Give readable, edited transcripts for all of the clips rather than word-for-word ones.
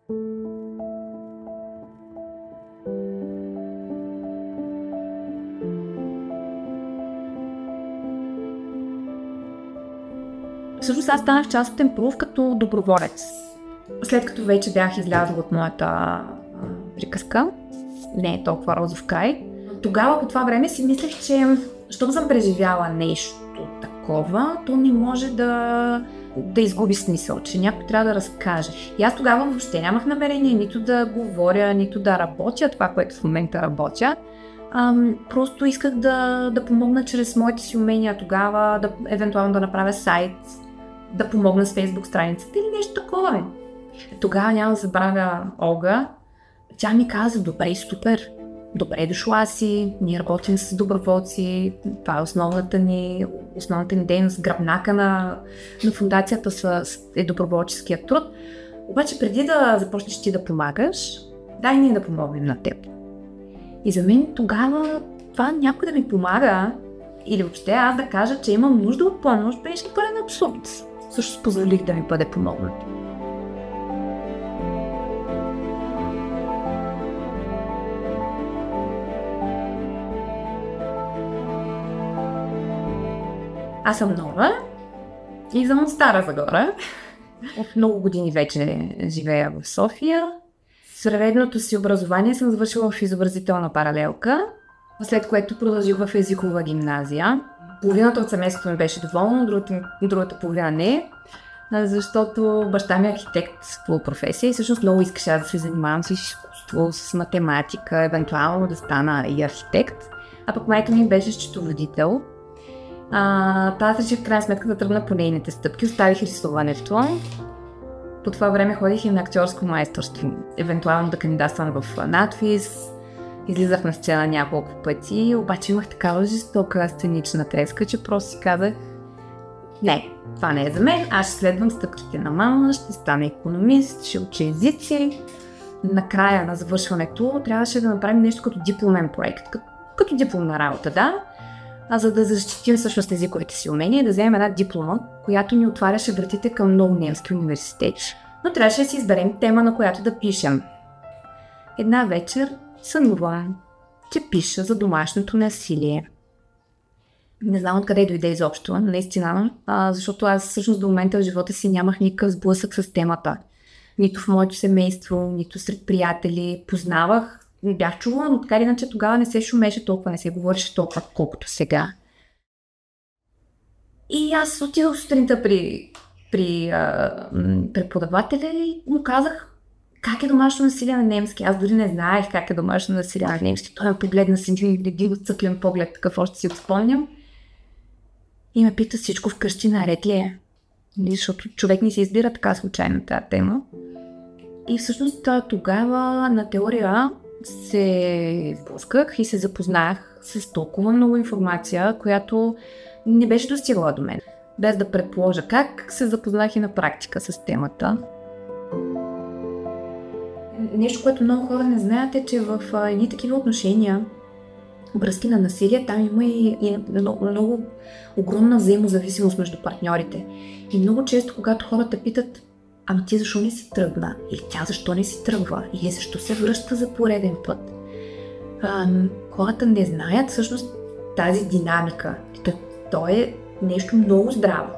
Всъщност аз станах част от Темпрув като доброволец. След като вече бях излязла от моята приказка, не е толкова розов край, тогава по това време си мислех, че щом съм преживяла нещо такова, то не може да изгуби смисъл, че някой трябва да разкаже. И аз тогава въобще нямах намерение нито да говоря, нито да работя това, което в момента работя. Просто исках да помогна чрез моите си умения тогава, евентуално да направя сайт, да помогна с Facebook страницата или нещо такова. Тогава няма да забравя Олга. Тя ми каза: добре, супер, добре дошла си, ние работим с доброволци, това е основната ни дейност, гръбнака на фундацията е доброволческия труд. Обаче преди да започнеш ти да помагаш, дай ние да помогнем на теб. И за мен тогава това някой да ми помага или въобще аз да кажа, че имам нужда от помощ, беше пълен абсурд. Също позволих да ми бъде помогнат. Аз съм нова и съм от Стара Загора. От много години вече живея в София. Средното си образование съм завършила в изобразителна паралелка, след което продължих в езикова гимназия. Половината от семейството ми беше доволно, другата половина не, защото баща ми е архитект по професия и всъщност много искаше да се занимавам с изкуство, с математика, евентуално да стана и архитект, а пък майка ми беше счетоводител. Аз реших в крайна сметка да тръгна по нейните стъпки, оставих рисуването. По това време ходих и на актьорско майсторство, евентуално да кандидатствам в надвис. Излизах на сцена няколко пъти, обаче имах такава жестока сценична треска, че просто си казах: не, това не е за мен, аз ще следвам стъпките на мама, ще стана икономист, ще уча езици. Накрая на завършването трябваше да направим нещо като дипломен проект, като дипломна работа, да. За да защитим всъщност езиковите си умения и да вземем една диплома, която ни отваряше вратите към много немски университети. Но трябваше да си изберем тема, на която да пишем. Една вечер сънувам, че пиша за домашното насилие. Не знам откъде дойде изобщо, наистина, защото аз всъщност до момента в живота си нямах никакъв сблъсък с темата. Нито в моето семейство, нито сред приятели. Познавах, бях чувала, но така или иначе тогава не се шумеше толкова, не се говореше толкова, колкото сега. И аз отидох сутринта при преподавателя и му казах как е домашно насилие на немски. Аз дори не знаех как е домашно насилие на немски. Той ме погледна с един отцъклен поглед, такъв още си го спомням. И ме пита: всичко вкъщи наред ли е? Защото човек не се избира така случайно тази тема. И всъщност тогава на теория се сблъсках и се запознах с толкова много информация, която не беше достигала до мен. Без да предположа как, се запознах и на практика с темата. Нещо, което много хора не знаят, е, че в едни такива отношения, връзки на насилие, там има и много огромна взаимозависимост между партньорите. И много често, когато хората питат: ама ти защо не си тръгна? Или тя защо не си тръгва? Или защо се връща за пореден път? Хората не знаят всъщност тази динамика. То е нещо много здраво,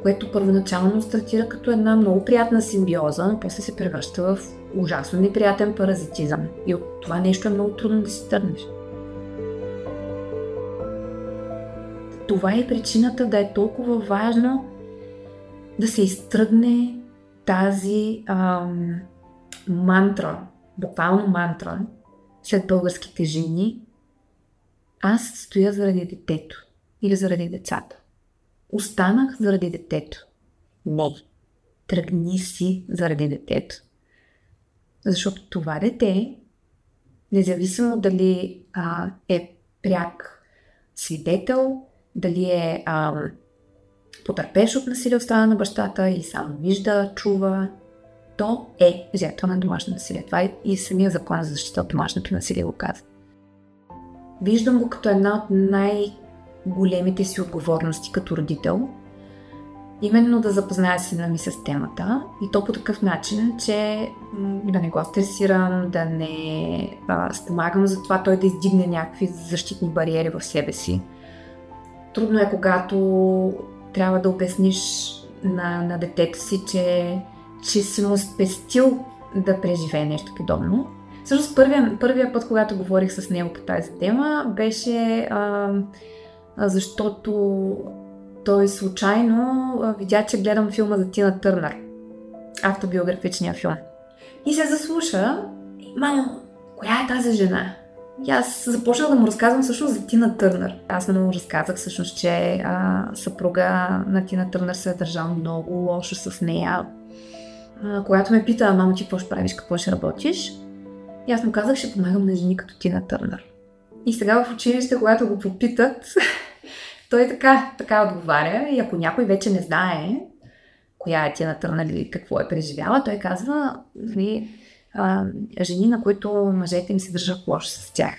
което първоначално стартира като една много приятна симбиоза, но после се превръща в ужасно неприятен паразитизъм. И от това нещо е много трудно да си тръгнеш. Това е причината да е толкова важно да се изтръгне тази мантра, буквално мантра, след българските жени: аз стоя заради детето или заради децата. Останах заради детето. Не, тръгни си заради детето. Защото това дете, независимо дали е пряк свидетел, дали е потърпеш от насилие от страна на бащата или само вижда, чува, то е жертва на домашно насилие. Това е и самия закон за защита от домашното насилие го казва. Виждам го като една от най-големите си отговорности като родител, Именно да запозная сина ми с темата и то по такъв начин, че да не го стресирам, да не спомагам за това той да издигне някакви защитни бариери в себе си. Трудно е, когато трябва да обясниш на детето си, че си му спестил да преживее нещо подобно. Всъщност първия път, когато говорих с него по тази тема, беше защото той случайно видя, че гледам филма за Тина Търнър, автобиографичния филм. И се заслуша: мамо, коя е тази жена? И аз започнах да му разказвам всъщност за Тина Търнър. Аз му разказах всъщност, че съпруга на Тина Търнър се е държал много лошо с нея. Когато ме пита: мамо, ти какво ще правиш, какво ще работиш? И аз му казах: ще помагам на жени като Тина Търнър. И сега в училище, когато го попитат, той така отговаря, и ако някой вече не знае коя е Тина Търнър или какво е преживяла, той казва: жени, на които мъжете им се държат лошо с тях.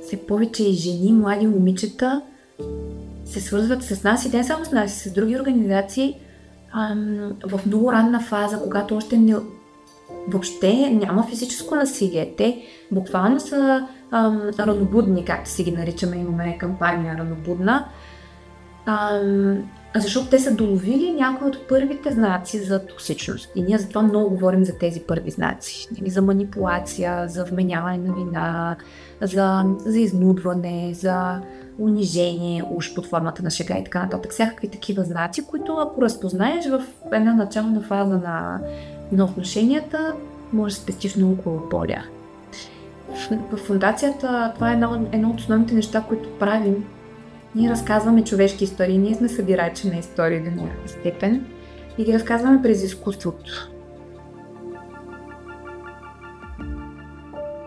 Все повече и жени, млади момичета се свързват с нас, и не само с нас, и с други организации в много ранна фаза, когато още въобще няма физическо насилие. Те буквално са ранобудни, както си ги наричаме, имаме кампания ранобудна, защото те са доловили някои от първите знаци за токсичност. И ние затова много говорим за тези първи знаци. За манипулация, за вменяване на вина, за изнудване, за унижение, уж под формата на шега и така нататък. Всякакви такива знаци, които ако разпознаеш в една начална фаза на отношенията, може да спестиш много колополя. В фундацията това е едно от основните неща, които правим. Ние разказваме човешки истории, ние сме събирачи на истории до някаква степен и ги разказваме през изкуството.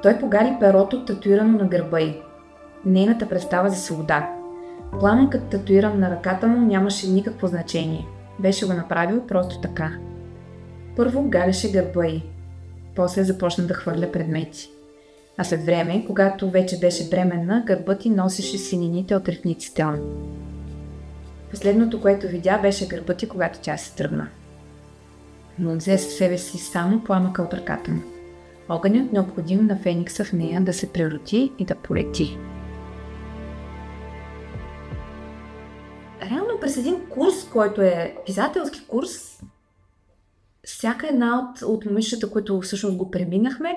Той погари перото, татуирано на гърба й. Нейната представа за свобода. Пламъкът, татуиран на ръката му, нямаше никакво значение. Беше го направил просто така. Първо галеше гърба й, после започна да хвърля предмети. А след време, когато вече беше бременна, гърбът й носеше синините от ритниците. Последното, което видя, беше гърбът й, когато тя се тръгна. Но взе със себе си само пламъка от ръката му. Огънят, необходим на феникса в нея да се прероти и да полети. Реално през един курс, който е писателски курс, всяка една от момичетата, които всъщност го преминахме,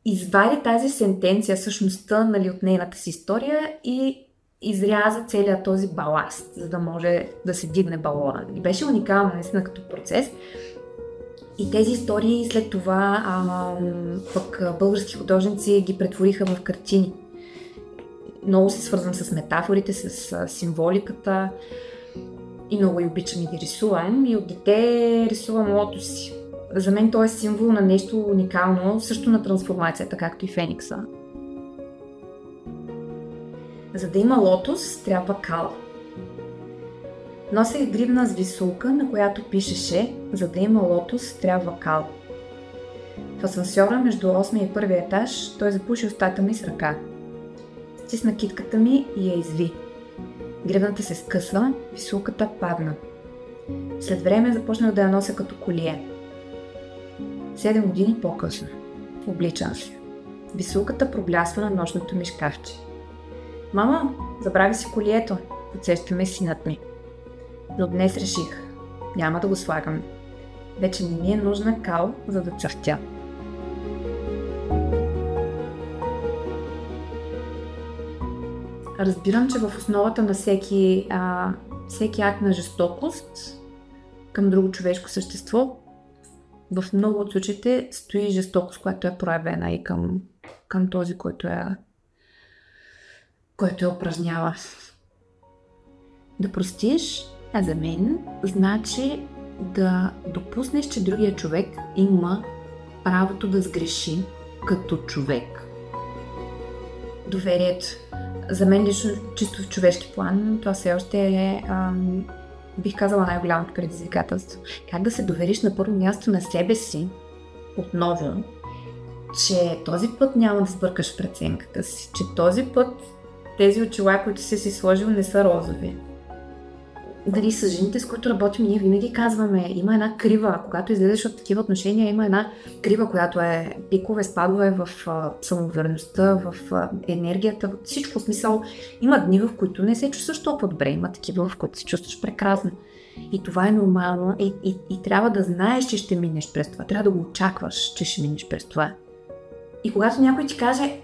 извади тази сентенция, същността, нали, от нейната си история и изряза целият този баласт, за да може да се дигне балона. И беше уникално, наистина, като процес. И тези истории след това пък български художници ги претвориха в картини. Много се свързвам с метафорите, с символиката и много и обичам и ги рисувам. И от дете рисувам лотоси. За мен той е символ на нещо уникално, също на трансформацията, както и феникса. За да има лотос, трябва кал. Носех гривна с висулка, на която пишеше: за да има лотос, трябва кал. В асансьора между 8 и 1 етаж той запуши устата ми с ръка. Стисна китката ми и я изви. Гривната се скъсва, висулката падна. След време започнах да я нося като колие. 7 години по-късно. Обличам се. Висулката проблясва на нощното ми шкафче. Мама, забрави си колието, подсещаме синът ми. Но днес реших, няма да го слагам. Вече не ми е нужна кал, за да цъфтя. Разбирам, че в основата на всеки акт на жестокост към друго човешко същество, в много от случаите стои жестокост, която е проявена и към този, който я упражнява. Да простиш, за мен, значи да допуснеш, че другия човек има правото да сгреши като човек. Доверието. За мен лично, чисто в човешки план, това все още е, бих казала, най-голямото предизвикателство. Как да се довериш на първо място на себе си, отново, че този път няма да сбъркаш преценката си, че този път тези очила, които си сложил, не са розови. Дали с жените, с които работим, ние винаги казваме, има една крива, когато излезеш от такива отношения, има една крива, която е пикове, спадове в самоувереността, в енергията, в всичко смисъл. Има дни, в които не се чувстваш толкова добре, има такива, в които се чувстваш прекрасно. И това е нормално и трябва да знаеш, че ще минеш през това, трябва да го очакваш, че ще минеш през това. И когато някой ти каже,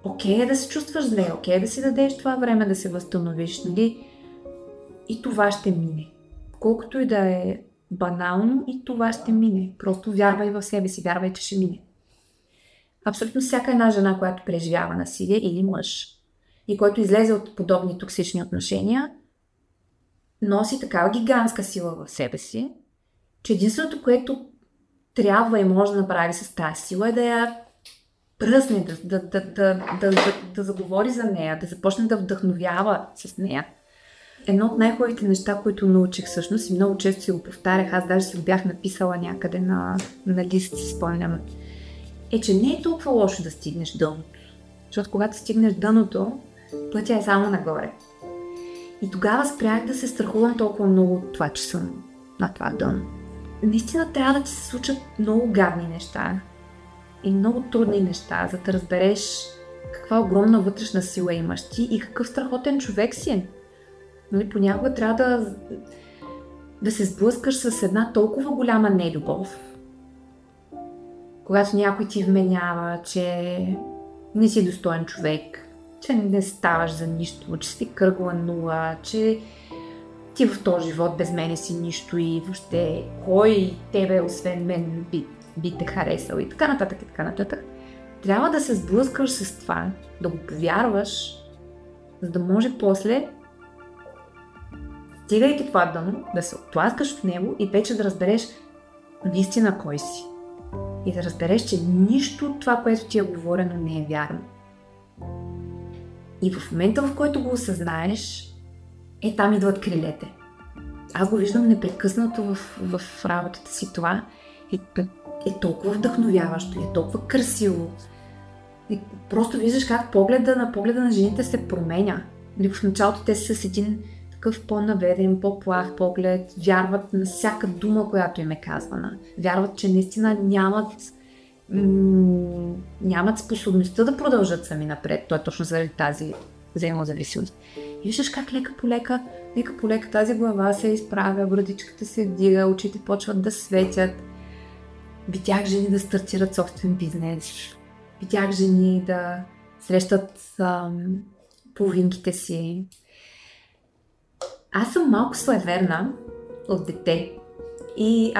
окей да се чувстваш зле, окей да си дадеш това време да се възстановиш, нали? И това ще мине. Колкото и да е банално, и това ще мине. Просто вярвай в себе си, вярвай, че ще мине. Абсолютно всяка една жена, която преживява насилие, или мъж, и който излезе от подобни токсични отношения, носи такава гигантска сила в себе си, че единственото, което трябва и може да направи с тази сила е да я пръсне, да заговори за нея, да започне да вдъхновява с нея. Едно от най-хубавите неща, които научих всъщност и много често си го повтарях, аз даже си го бях написала някъде на лист, си спомням, е, че не е толкова лошо да стигнеш дъното. Защото когато стигнеш дъното, пътя е само нагоре. И тогава спрях да се страхувам толкова много от това, че съм на това дъно. Наистина трябва да ти се случат много гадни неща и много трудни неща, за да разбереш каква огромна вътрешна сила имаш ти и какъв страхотен човек си. Нали, понякога трябва да се сблъскаш с една толкова голяма нелюбов, когато някой ти вменява, че не си достоен човек, че не ставаш за нищо, че си кръгла нула, че ти в този живот без мене си нищо и въобще кой тебе освен мен би те харесал и така нататък и така нататък. Трябва да се сблъскаш с това, да го повярваш, за да може после, стигайки това дъно, да се оттласкаш в него и вече да разбереш наистина кой си. И да разбереш, че нищо от това, което ти е говорено, не е вярно. И в момента, в който го осъзнаеш, там идват крилете. Аз го виждам непрекъснато в работата си това. Е толкова вдъхновяващо, е толкова красиво. И просто виждаш как погледа на жените се променя. В началото те са с един такъв по-наведен, по-плах поглед, вярват на всяка дума, която им е казвана. Вярват, че наистина нямат способността да продължат сами напред. То е точно заради тази взаимозависимост. И виждаш как лека по лека тази глава се изправя, брадичката се вдига, очите почват да светят. Видях жени да стартират собствен бизнес. Видях жени да срещат половинките си. Аз съм малко суеверна от дете. И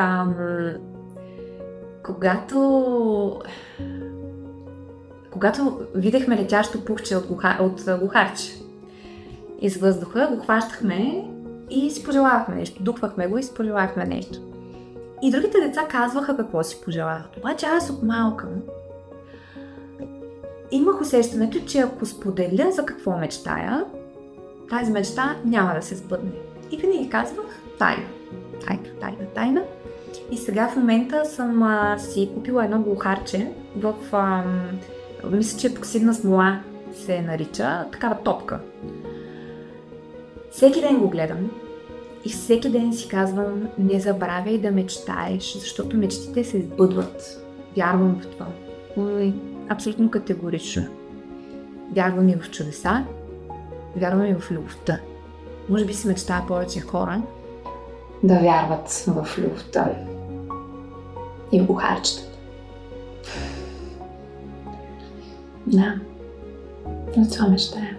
когато видяхме летящо пухче от глухарче из въздуха, го хващахме и си пожелавахме нещо. Духвахме го и си пожелавахме нещо. И другите деца казваха какво си пожелават. Обаче аз от малка имах усещането, че ако споделя за какво мечтая, тази мечта няма да се сбъдне. И винаги казвах тайна. И сега в момента съм си купила едно глухарче мисля, че епоксидна смола се нарича, такава топка. Всеки ден го гледам и всеки ден си казвам, не забравяй да мечтаеш, защото мечтите се сбъдват. Вярвам в това. Абсолютно категорично. Вярвам и в чудеса, вярвам и в любовта. Може би си мечтая повече хора да вярват в любовта и в глухарчетата. Да, но това мечтая.